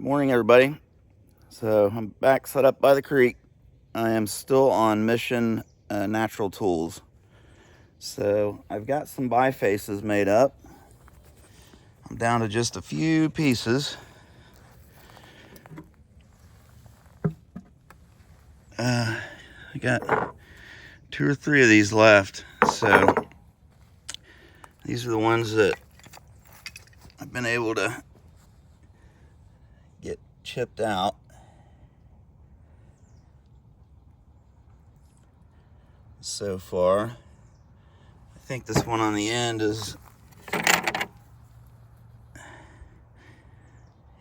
Morning, everybody. So I'm back set up by the creek. I am still on mission natural tools. So I've got some bifaces made up. I'm down to just a few pieces. I got 2 or 3 of these left. So these are the ones that I've been able to get chipped out. So far, I think this one on the end is,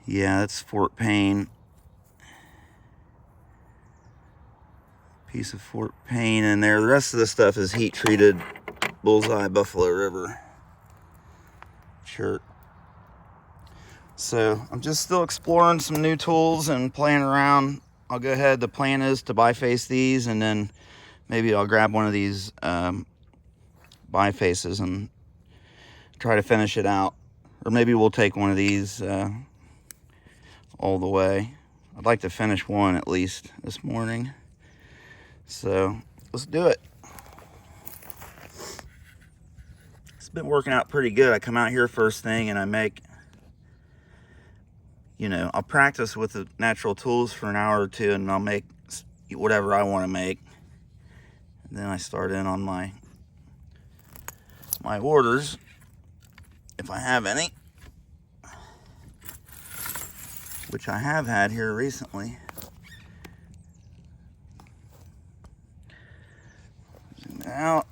yeah, that's Fort Payne. Piece of Fort Payne in there. The rest of the stuff is heat treated Bullseye Buffalo River shirt. So I'm just still exploring some new tools and playing around. I'll go ahead. The plan is to biface these, and then maybe I'll grab one of these bifaces and try to finish it out. Or maybe we'll take one of these all the way. I'd like to finish one at least this morning. So let's do it. It's been working out pretty good. I come out here first thing and I make, I'll practice with the natural tools for an hour or two, and I'll make whatever I want to make. And then I start in on my orders, if I have any, which I have had here recently. Zoom out.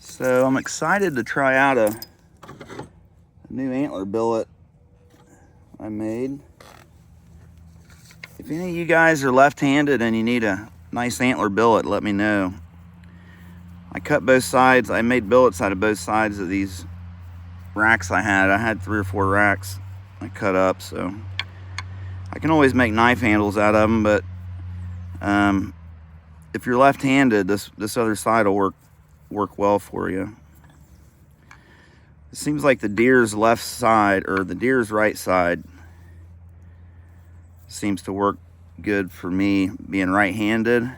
So I'm excited to try out a new antler billet I made. If any of you guys are left-handed and you need a nice antler billet, let me know. I cut both sides. I made billets out of both sides of these racks I had. I had 3 or 4 racks I cut up, so I can always make knife handles out of them, but if you're left-handed, this other side will work well for you. It seems like the deer's left side, or the deer's right side, seems to work good for me being right-handed,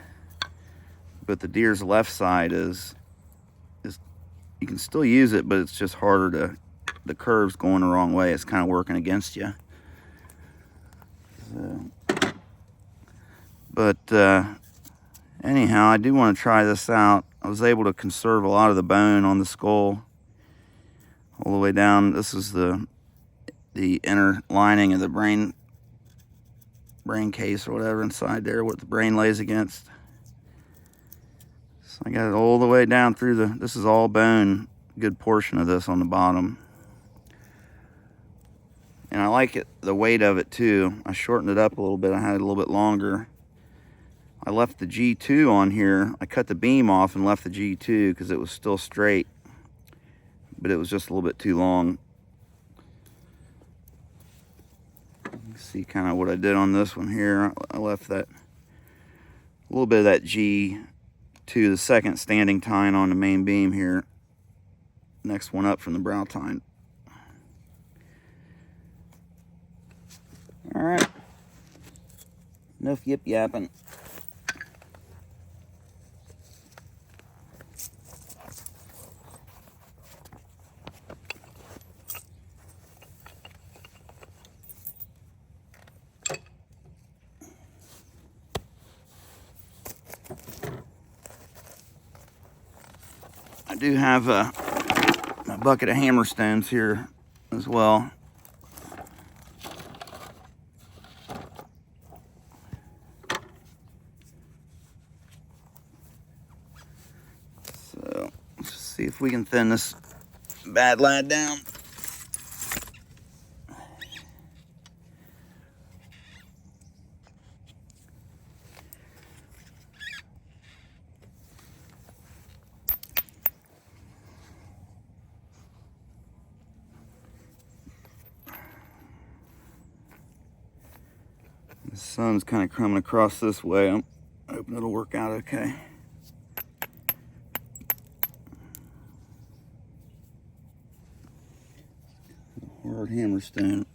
but the deer's left side is you can still use it, but it's just harder to, the curve's going the wrong way. It's kind of working against you. So, but anyhow, I do want to try this out. I was able to conserve a lot of the bone on the skull all the way down. This is the inner lining of the brain case or whatever inside there, what the brain lays against. So I got it all the way down through this is all bone, a good portion of this on the bottom. And I like it, the weight of it too. I shortened it up a little bit. I had it a little bit longer. I left the G2 on here. I cut the beam off and left the G2 because it was still straight, but it was just a little bit too long. See kind of what I did on this one here. I left that a little bit of that G2, the second standing tine on the main beam here. Next one up from the brow tine. All right. Enough yip yapping. I do have a bucket of hammer stones here as well. So let's see if we can thin this bad lad down. The sun's kind of coming across this way. I'm hoping it'll work out okay. hard hammerstone.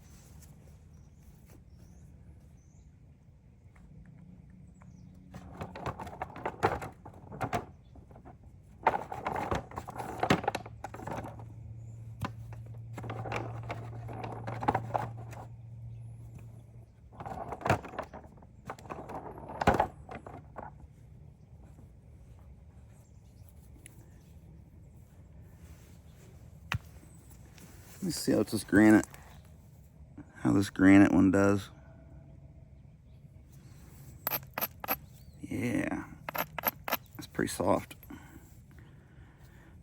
Let's see how this granite one does. Yeah, it's pretty soft.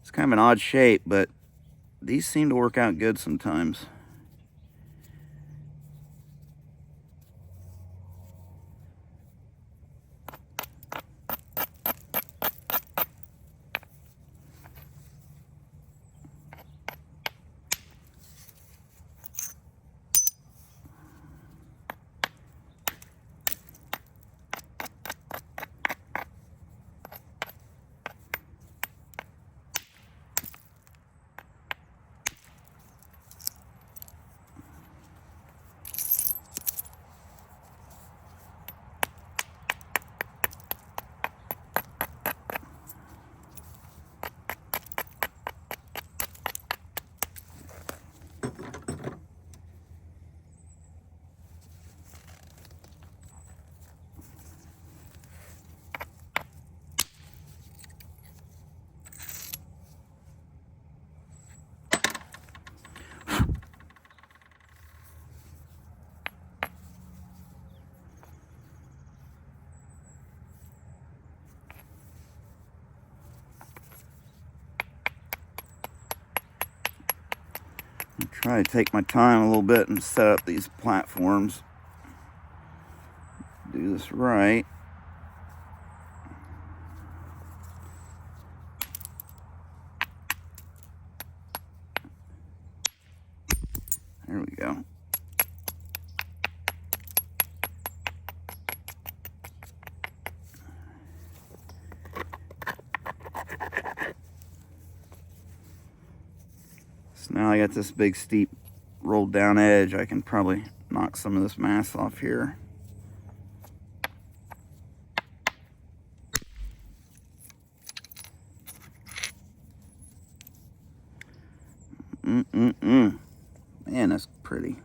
It's kind of an odd shape, but these seem to work out good sometimes. I'll try to take my time a little bit and set up these platforms. Do this right. There we go. So now I got this big steep rolled down edge. I can probably knock some of this mass off here. Man, that's pretty.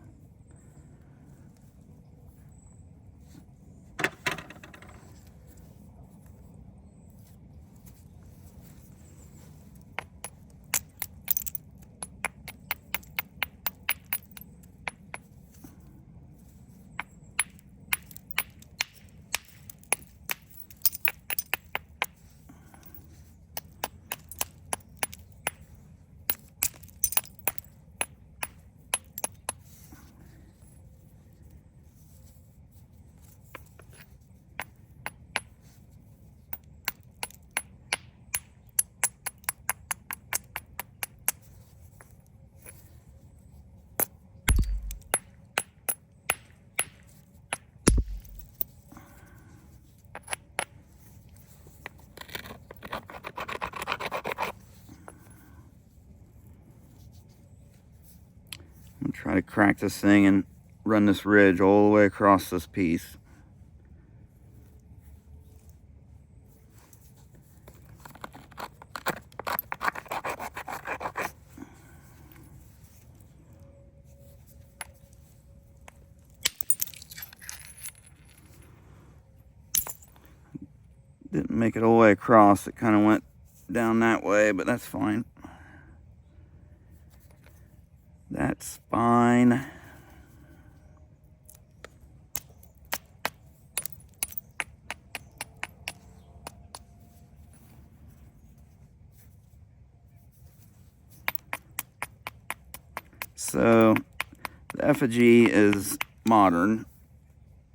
I'm gonna try to crack this thing and run this ridge all the way across this piece. Didn't make it all the way across. It kind of went down that way, but that's fine. That's fine. So the effigy is modern.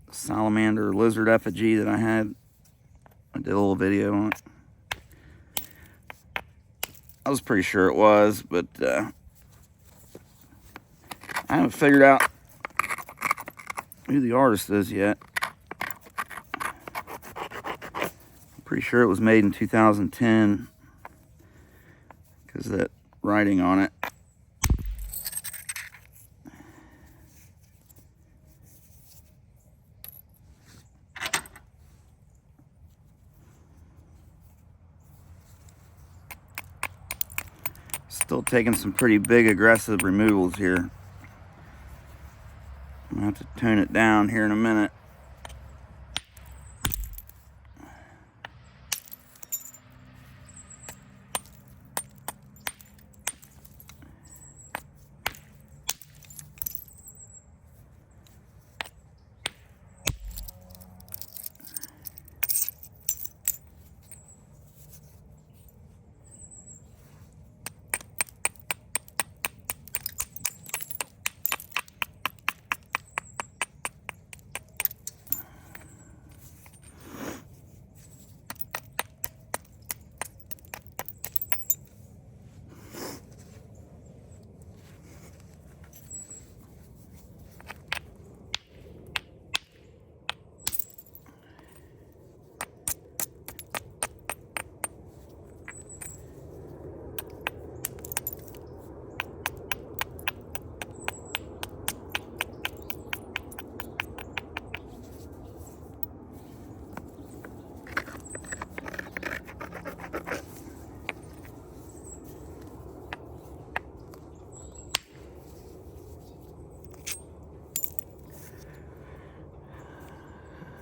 Salamander lizard effigy that I had. I did a little video on it. I was pretty sure it was, but I haven't figured out who the artist is yet. I'm pretty sure it was made in 2010 because of that writing on it. Still taking some pretty big aggressive removals here. I'm gonna have to tone it down here in a minute.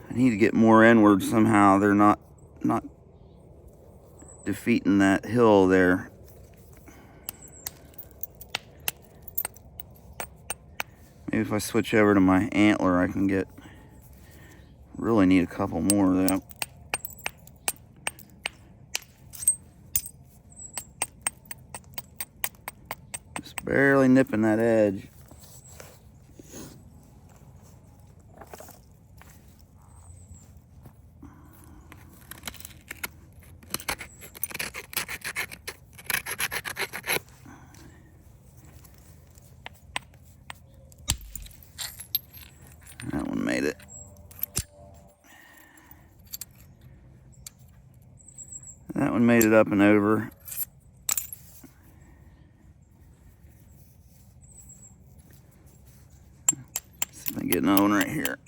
I need to get more inward somehow. They're not defeating that hill there. Maybe if I switch over to my antler, I can get, really need a couple more though. Just barely nipping that edge. That one made it. That one made it up and over. See if I can get another one right here.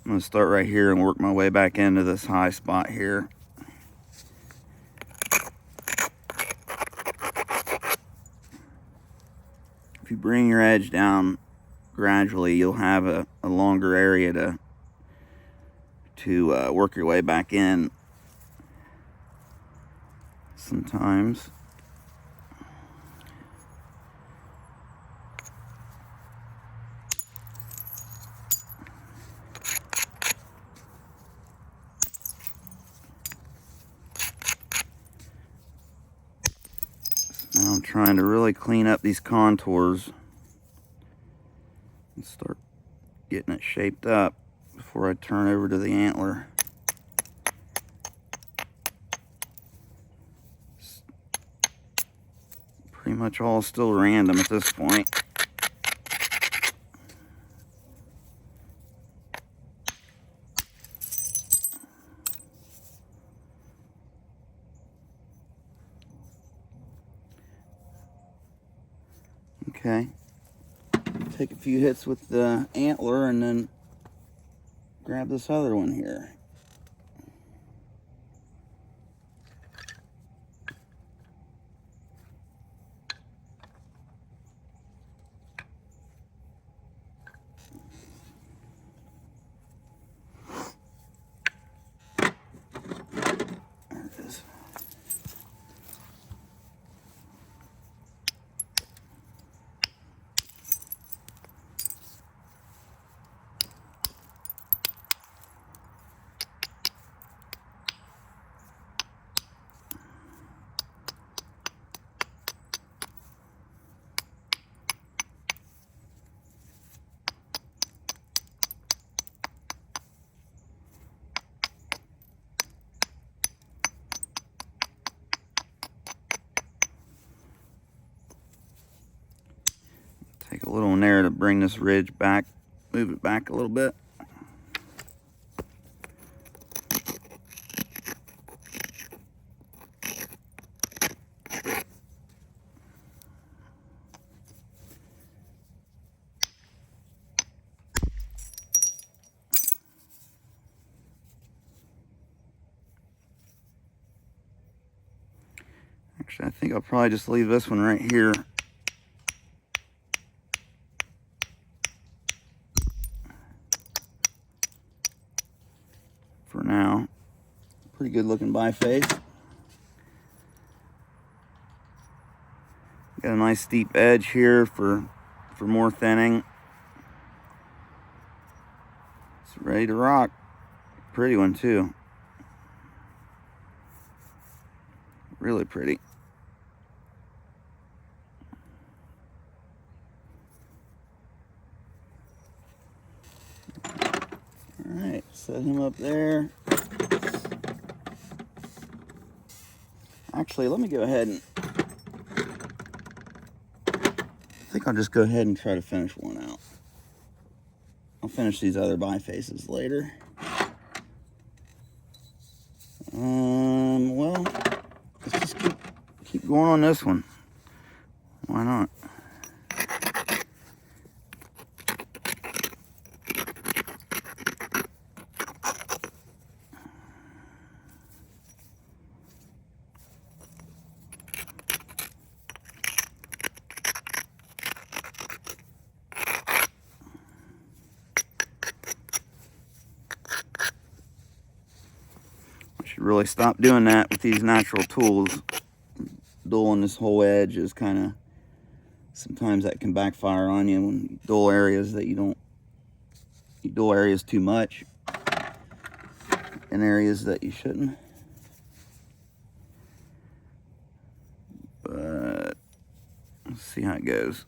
I'm going to start right here and work my way back into this high spot here. If you bring your edge down gradually, you'll have a longer area to work your way back in. Sometimes. Now I'm trying to really clean up these contours and start getting it shaped up before I turn over to the antler. It's pretty much all still random at this point. Okay. take a few hits with the antler and then grab this other one here. There it is. Take a little in there to bring this ridge back, move it back a little bit. Actually, I think I'll probably just leave this one right here. For now. Pretty good looking biface. Got a nice steep edge here for more thinning. It's ready to rock. Pretty one too. Really pretty. Alright, set him up there. Actually, let me go ahead and I think I'll just go ahead and try to finish one out. I'll finish these other bifaces later. Well, let's just keep going on this one. Why not? Should really stop doing that with these natural tools. Dulling this whole edge is kind of, sometimes that can backfire on you when you dull areas that you dull areas too much in areas that you shouldn't. But let's see how it goes.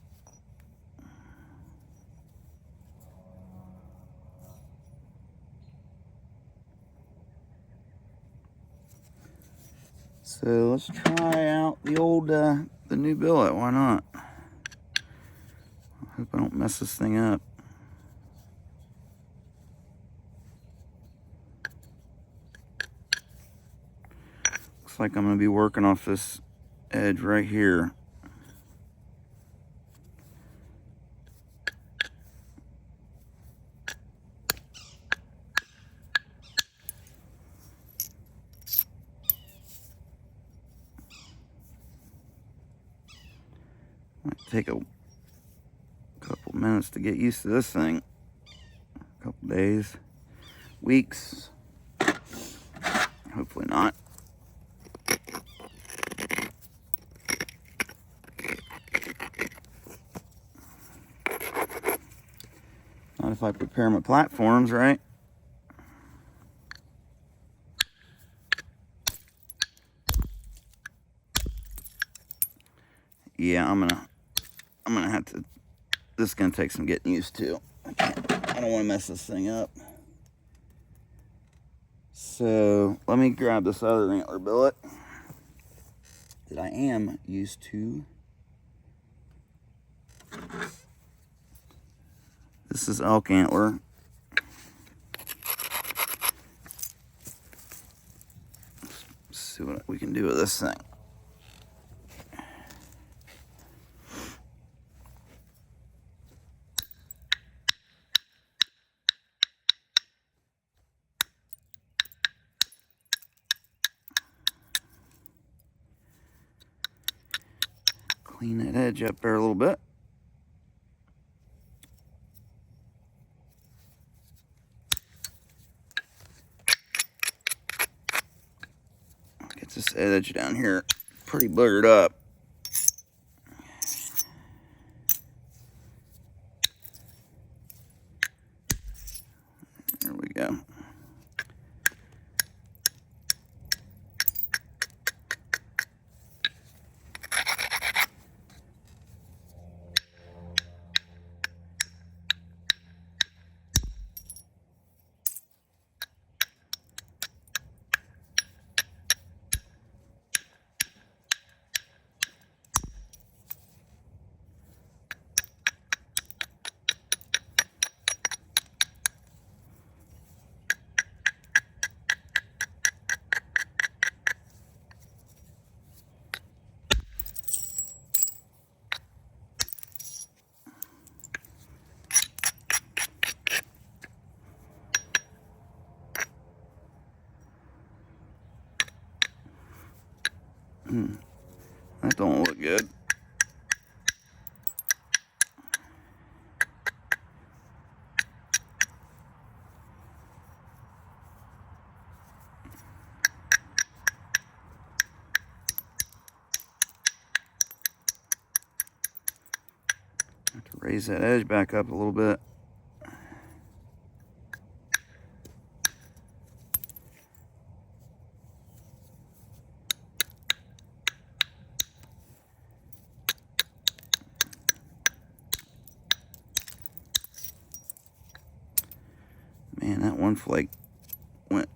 So let's try out the old, the new billet. Why not? I hope I don't mess this thing up. Looks like I'm going to be working off this edge right here. Might take a couple minutes to get used to this thing. A couple days, weeks. Hopefully not. Not if I prepare my platforms right. Yeah, I'm gonna have to, this is gonna take some getting used to. I don't want to mess this thing up. So let me grab this other antler billet that I am used to. This is elk antler. Let's see what we can do with this thing. Clean that edge up there a little bit. Get this edge down here pretty boogered up. There we go. That don't look good. Have to raise that edge back up a little bit. Man, that one flake went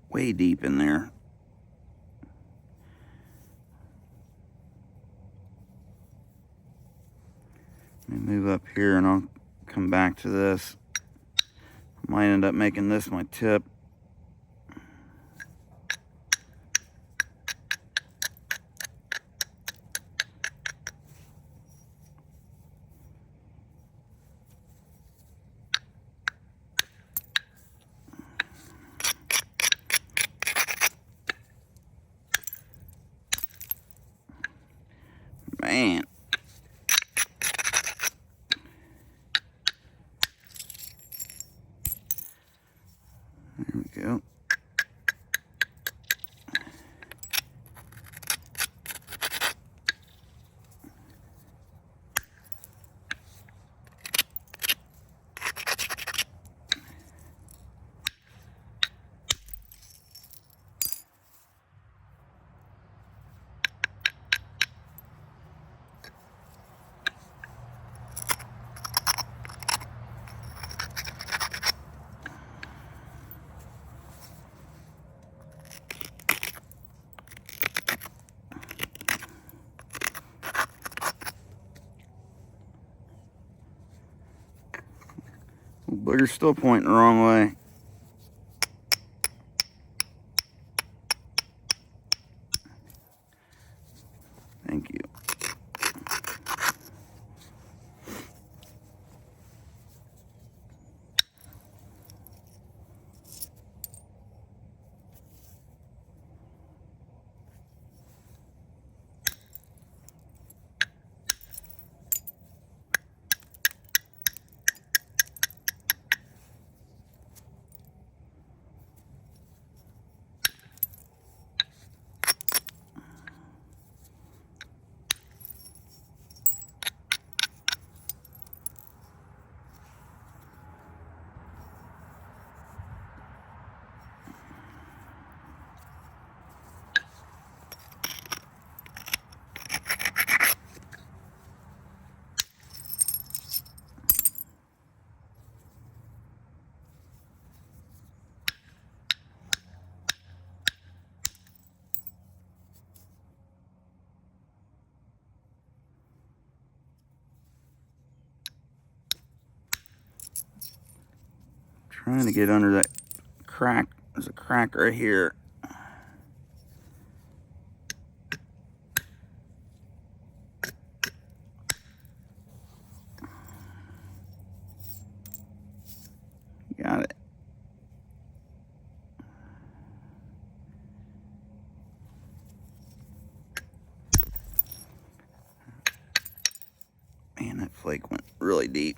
way deep in there. Let me move up here and I'll come back to this. Might end up making this my tip. Man. There we go. Booger's still pointing the wrong way. Thank you. Trying to get under that crack. There's a crack right here. Got it. really deep.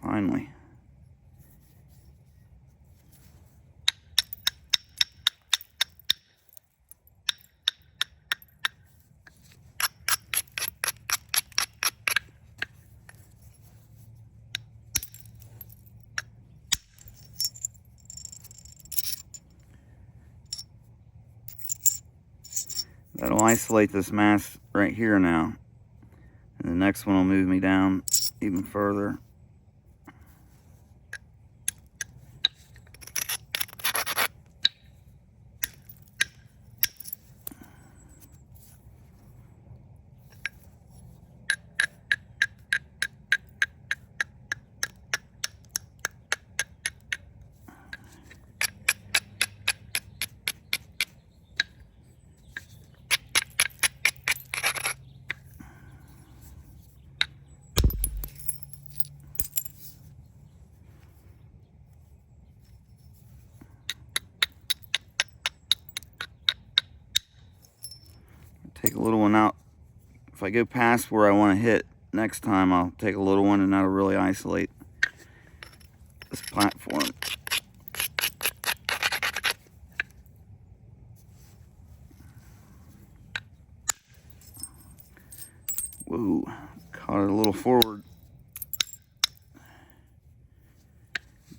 Finally. That'll isolate this mass right here now. And the next one will move me down even further. Take a little one out. If I go past where I want to hit next time, I'll take a little one, and that'll really isolate this platform. Whoa, caught it a little forward.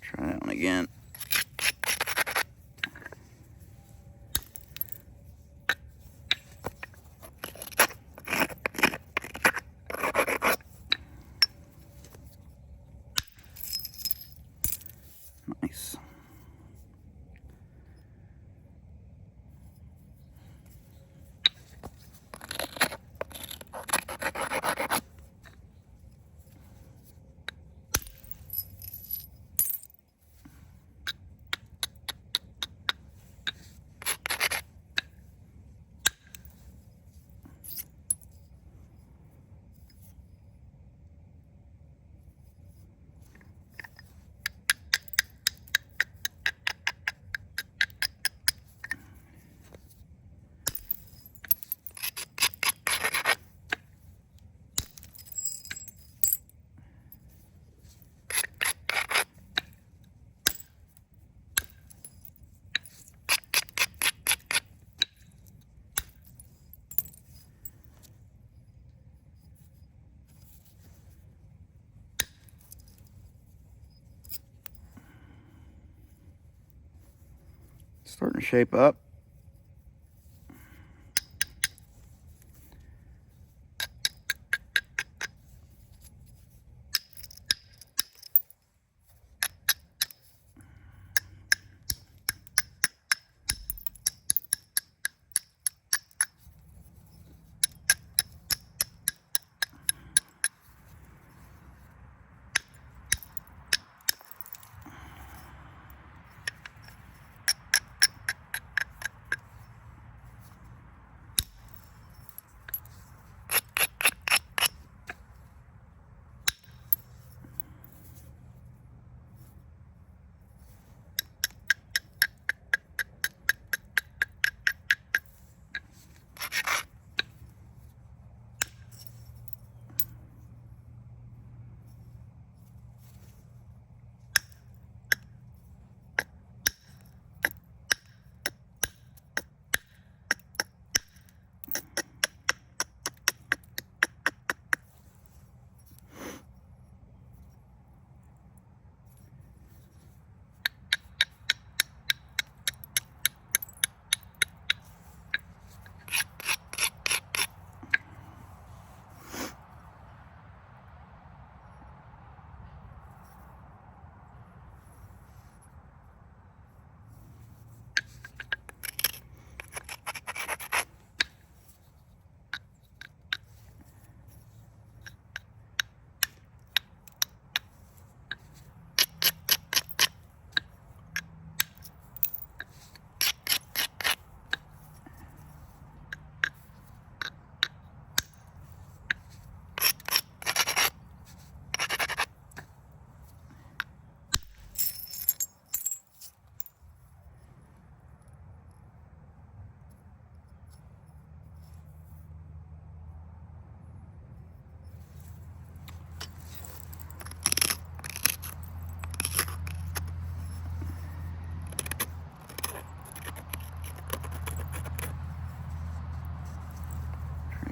Try that one again. Nice. Starting to shape up.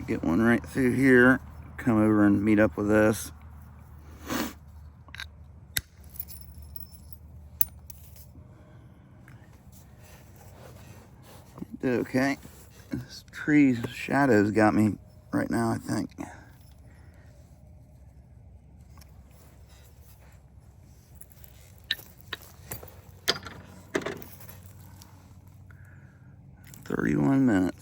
Get one right through here, come over and meet up with this. Okay, this tree's shadows got me right now, I think. $31.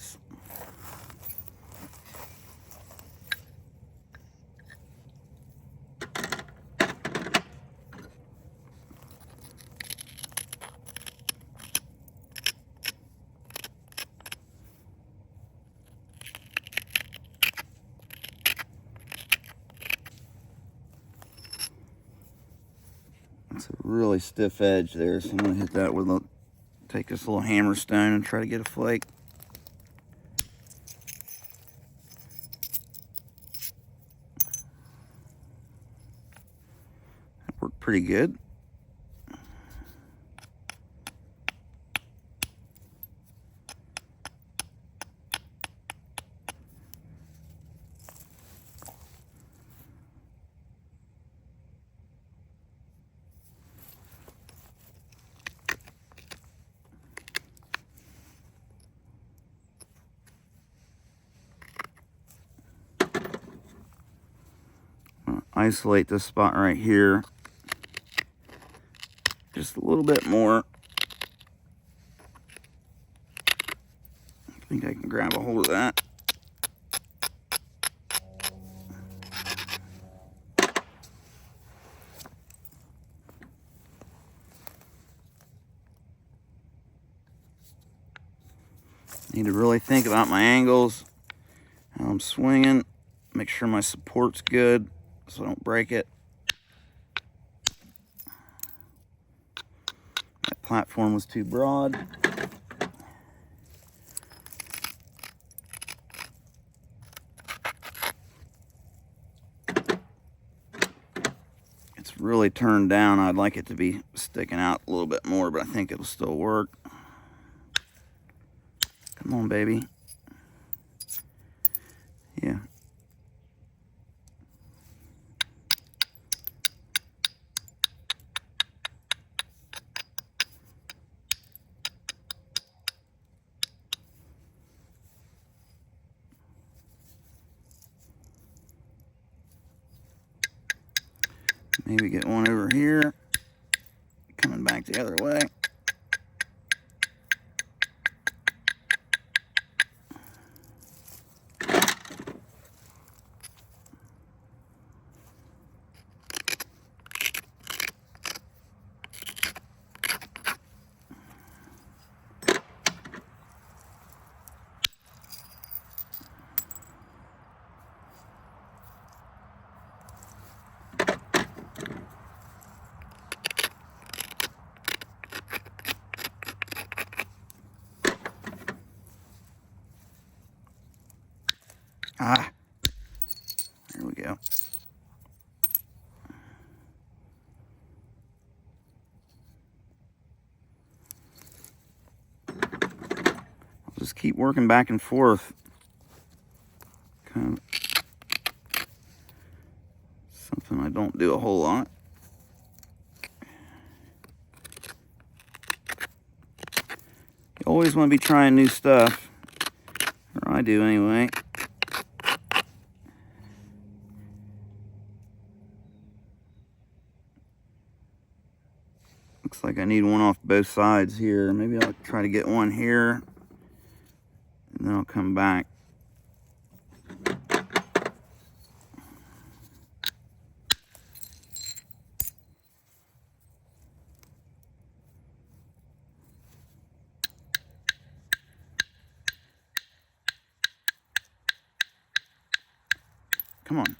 It's a really stiff edge there, so I'm gonna hit that with take this little hammer stone and try to get a flake. That worked pretty good. Isolate this spot right here just a little bit more. I think I can grab a hold of that. Need to really think about my angles, how I'm swinging, make sure my support's good so I don't break it. That platform was too broad. It's really turned down. I'd like it to be sticking out a little bit more, but I think it'll still work. Come on, baby. Yeah. Maybe get one over here, coming back the other way. Ah, there we go. I'll just keep working back and forth. Kind of something I don't do a whole lot. You always want to be trying new stuff, or I do anyway. Looks like I need one off both sides here. Maybe I'll try to get one here, and then I'll come back. Come on.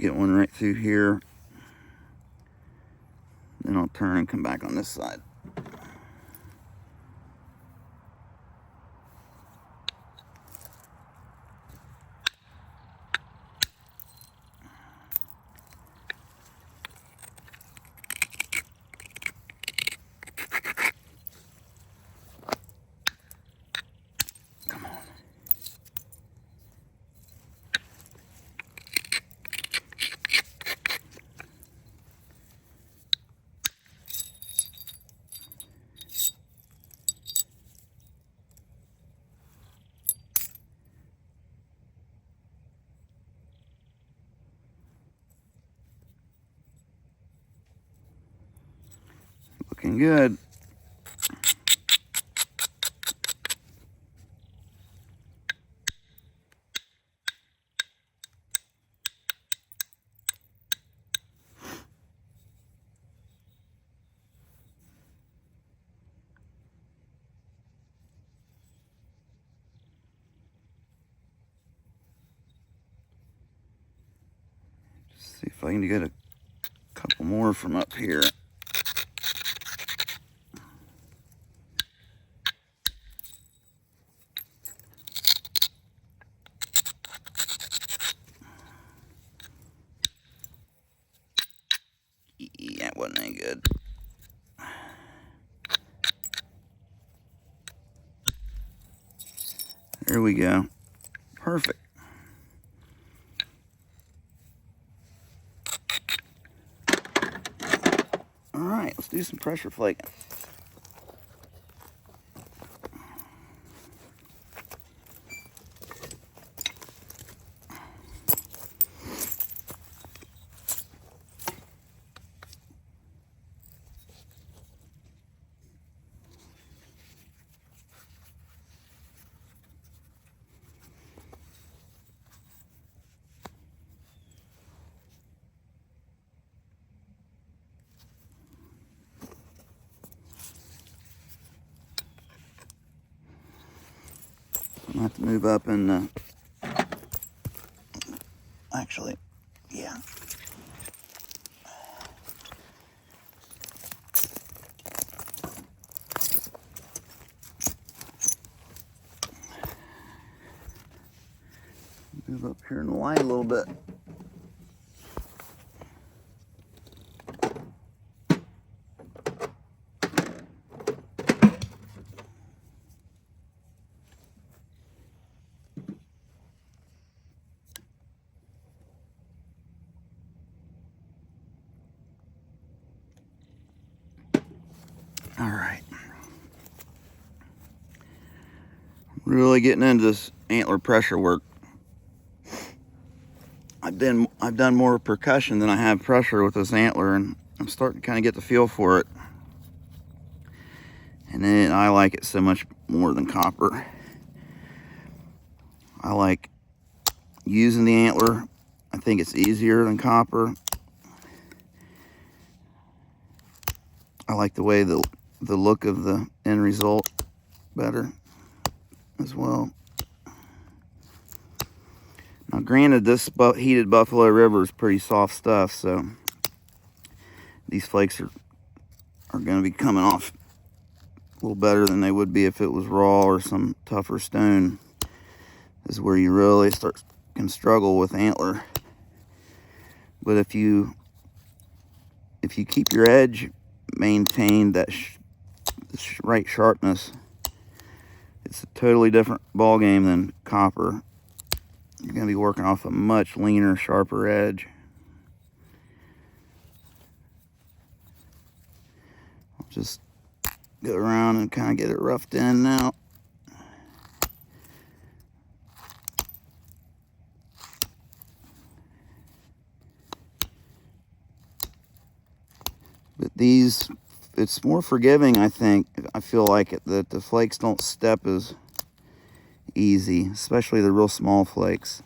get one right through here. Then I'll turn and come back on this side. Come on. Looking good. Just see if I can get a couple more from up here. That wasn't any good. There we go. Perfect. All right, let's do some pressure flaking. I have to move up and actually, yeah. Move up here in the light a little bit. All right. Really getting into this antler pressure work. I've done more percussion than I have pressure with this antler, and I'm starting to kind of get the feel for it. And then I like it so much more than copper. I like using the antler. I think it's easier than copper. I like the way the look of the end result better as well. Now granted, this heated Buffalo River is pretty soft stuff, so these flakes are going to be coming off a little better than they would be if it was raw or some tougher stone. This is where you really can struggle with antler. But if you keep your edge maintained, that right sharpness, it's a totally different ball game than copper. You're going to be working off a much leaner, sharper edge. I'll just go around and kind of get it roughed in now. But these, it's more forgiving, I think. I feel like that the flakes don't step as easy, especially the real small flakes.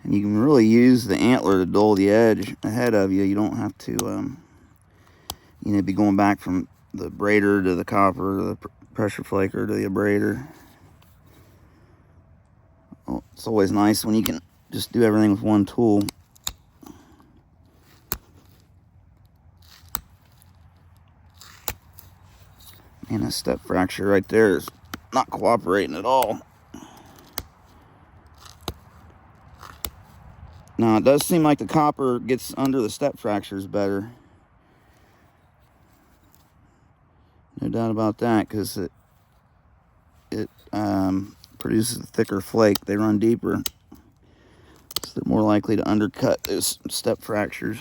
And you can really use the antler to dull the edge ahead of you. You don't have to, be going back from the abrader to the copper, the pressure flaker to the abrader. Well, it's always nice when you can just do everything with one tool. And a step fracture right there is not cooperating at all. Now it does seem like the copper gets under the step fractures better. No doubt about that, because it produces a thicker flake. They run deeper, so they're more likely to undercut those step fractures.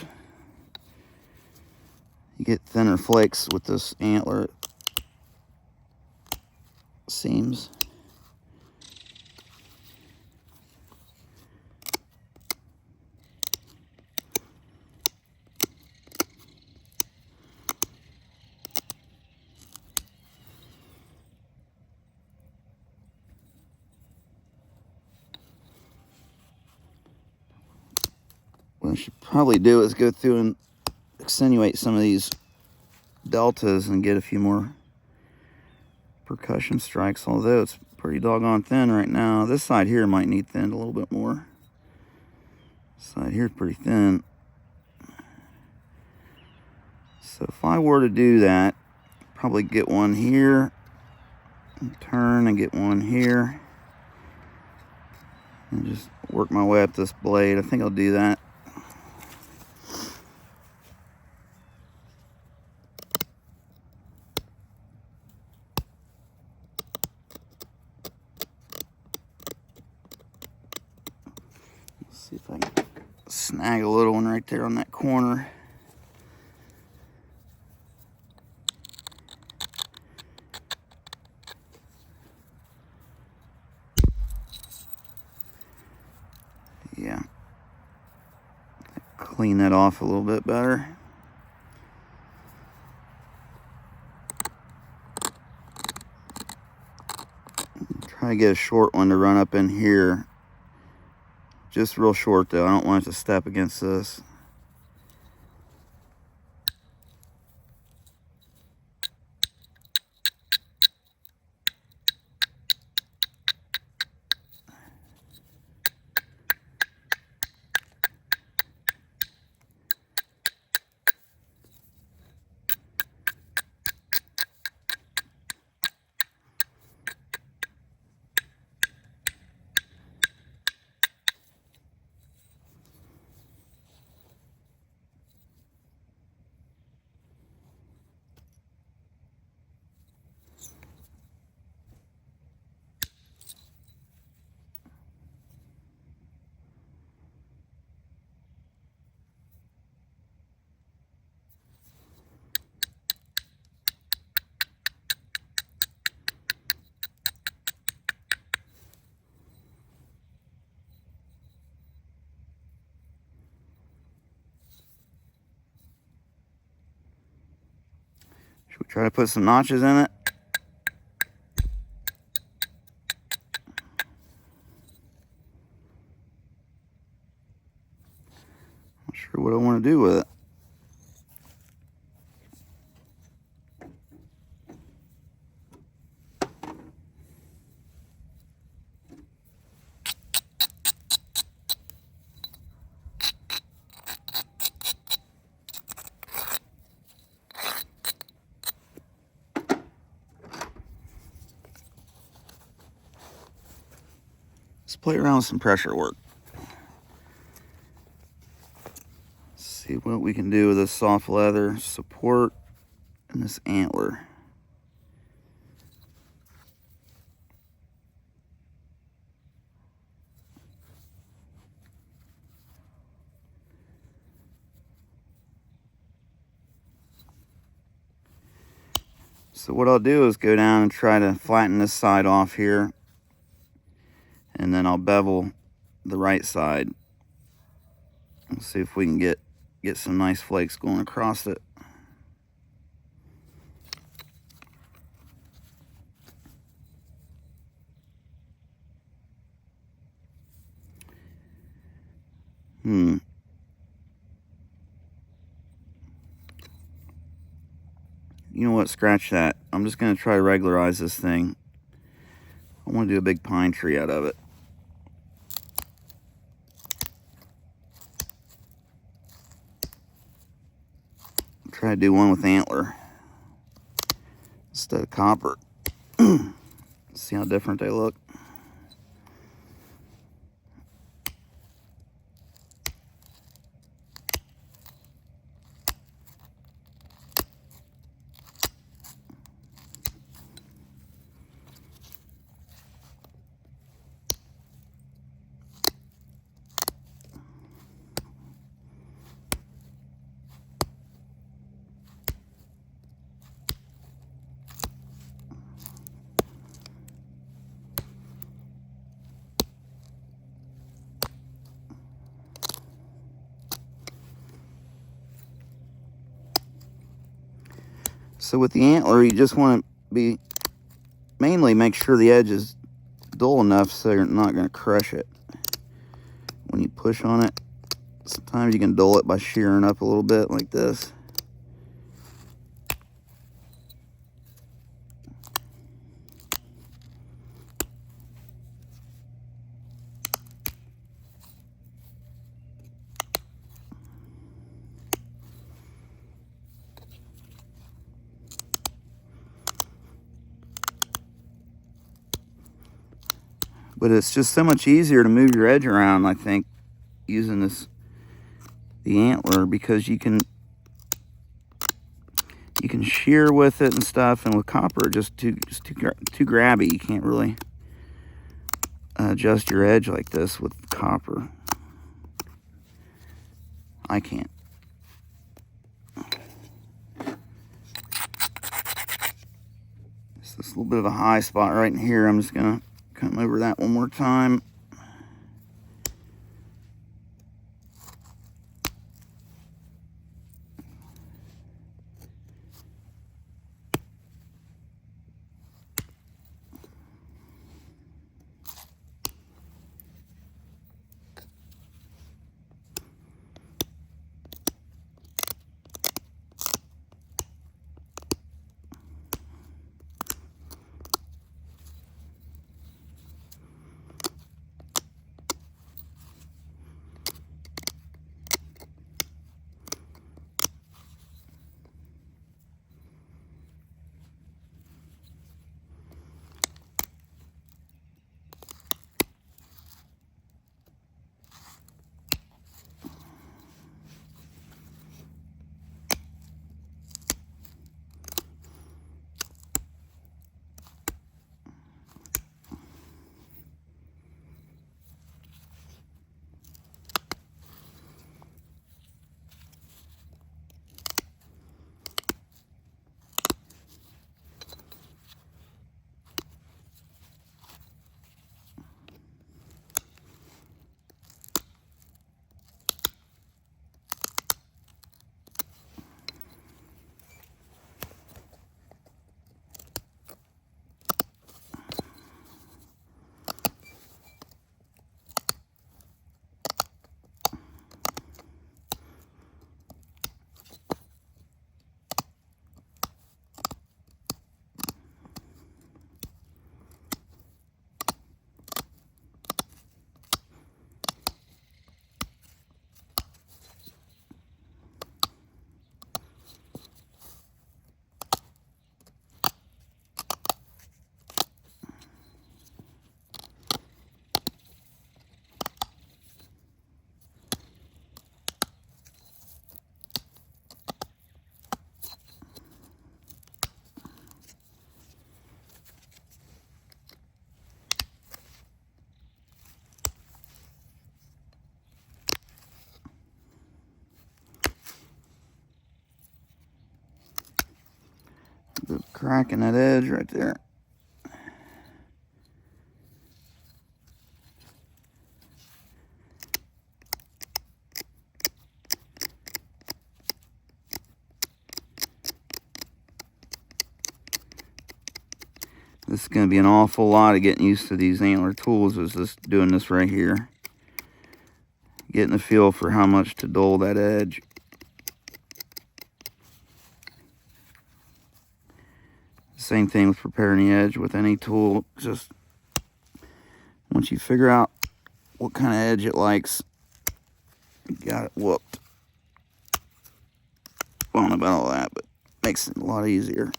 You get thinner flakes with this antler seams. What I should probably do is go through and accentuate some of these deltas and get a few more percussion strikes, although it's pretty doggone thin right now. This side here might need thinned a little bit more. This side here is pretty thin. So if I were to do that, probably get one here, and turn and get one here, and just work my way up this blade. I think I'll do that. See if I can snag a little one right there on that corner. Yeah. Clean that off a little bit better. Try to get a short one to run up in here. Just real short though, I don't want it to step against this. Should we try to put some notches in it? Not sure what I want to do with it. Let's play around with some pressure work. See what we can do with this soft leather support and this antler. So what I'll do is go down and try to flatten this side off here, and then I'll bevel the right side. Let's see if we can get some nice flakes going across it. You know what, scratch that. I'm just going to try to regularize this thing. I want to do a big pine tree out of it. Try to do one with antler instead of copper. See how different they look. So with the antler, you just want to mainly make sure the edge is dull enough so you're not going to crush it. When you push on it, sometimes you can dull it by shearing up a little bit like this. But it's just so much easier to move your edge around, I think, using the antler, because you can shear with it and stuff, and with copper just too grabby. You can't really adjust your edge like this with copper. I can't. Just this little bit of a high spot right in here. I'm just gonna come over that one more time. The crack in that edge right there. This is going to be an awful lot of getting used to these antler tools, is just doing this right here. Getting a feel for how much to dull that edge. Same thing with preparing the edge with any tool. Just once you figure out what kind of edge it likes, you got it whooped. I don't know about all that, but makes it a lot easier.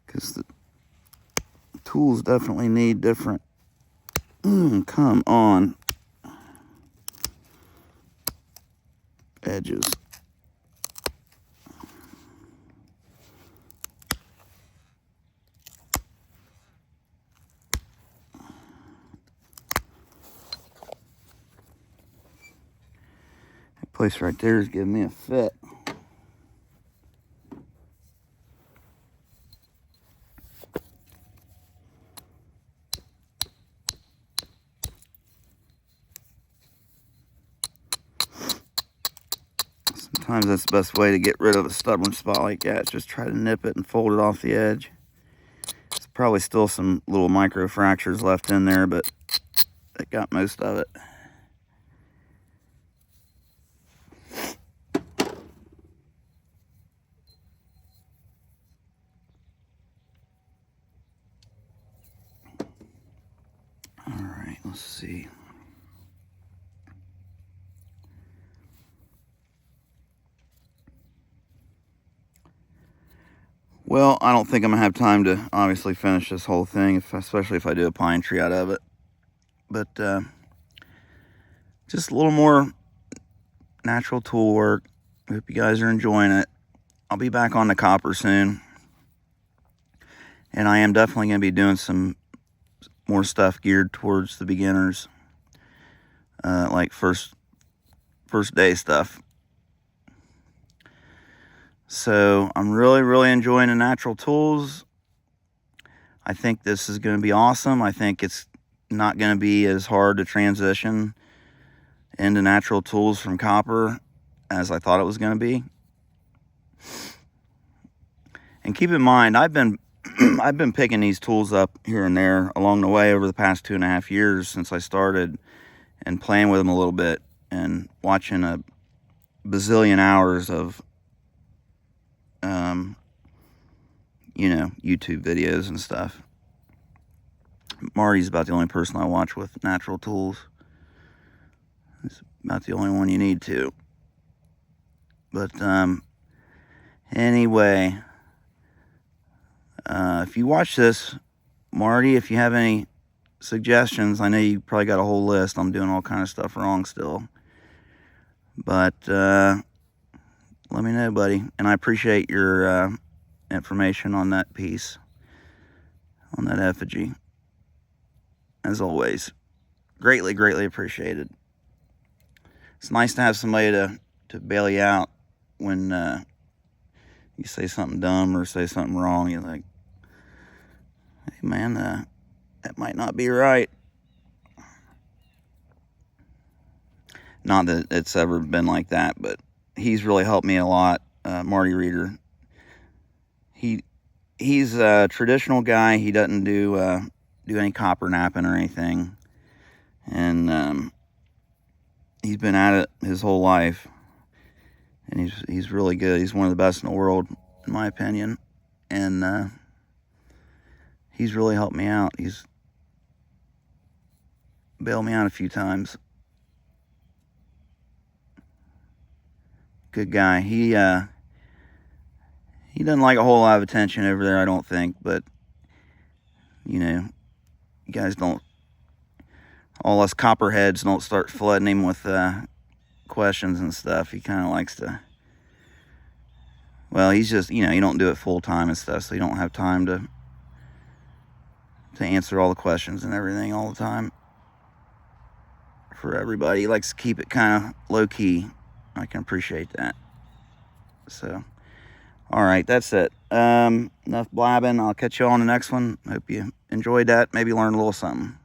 Because the tools definitely need different. Come on. Edges. That place right there is giving me a fit. Sometimes that's the best way to get rid of a stubborn spot like that. Just try to nip it and fold it off the edge. There's probably still some little micro fractures left in there, but it got most of it. All right, let's see. Well, I don't think I'm going to have time to obviously finish this whole thing, especially if I do a pine tree out of it. But just a little more natural tool work. Hope you guys are enjoying it. I'll be back on the copper soon. And I am definitely going to be doing some more stuff geared towards the beginners. Like first day stuff. So I'm really enjoying the natural tools. I think this is going to be awesome. I think it's not going to be as hard to transition into natural tools from copper as I thought it was going to be. And keep in mind, I've been picking these tools up here and there along the way over the past 2.5 years since I started, and playing with them a little bit and watching a bazillion hours of you know, YouTube videos and stuff. Marty's about the only person I watch with natural tools. It's about the only one you need to. But anyway, if you watch this, Marty, if you have any suggestions, I know you probably got a whole list. I'm doing all kind of stuff wrong still. But let me know, buddy. And I appreciate your information on that piece, on that effigy. As always, greatly appreciated. It's nice to have somebody to bail you out when you say something dumb or say something wrong. You're like, hey man, that might not be right. Not that it's ever been like that, but he's really helped me a lot. Marty Reeder. He's a traditional guy. He doesn't do any copper napping or anything, and he's been at it his whole life, and he's really good. He's one of the best in the world, in my opinion, and he's really helped me out. He's bailed me out a few times. Good guy. He doesn't like a whole lot of attention over there, I don't think, but you know, you guys don't, all us copperheads don't start flooding him with questions and stuff. He kind of likes to, well, he's just, you know, you don't do it full time and stuff, so you don't have time to answer all the questions and everything all the time for everybody. He likes to keep it kind of low key. I can appreciate that. So, all right, that's it. Enough blabbing. I'll catch you on the next one. Hope you enjoyed that. Maybe learn a little something.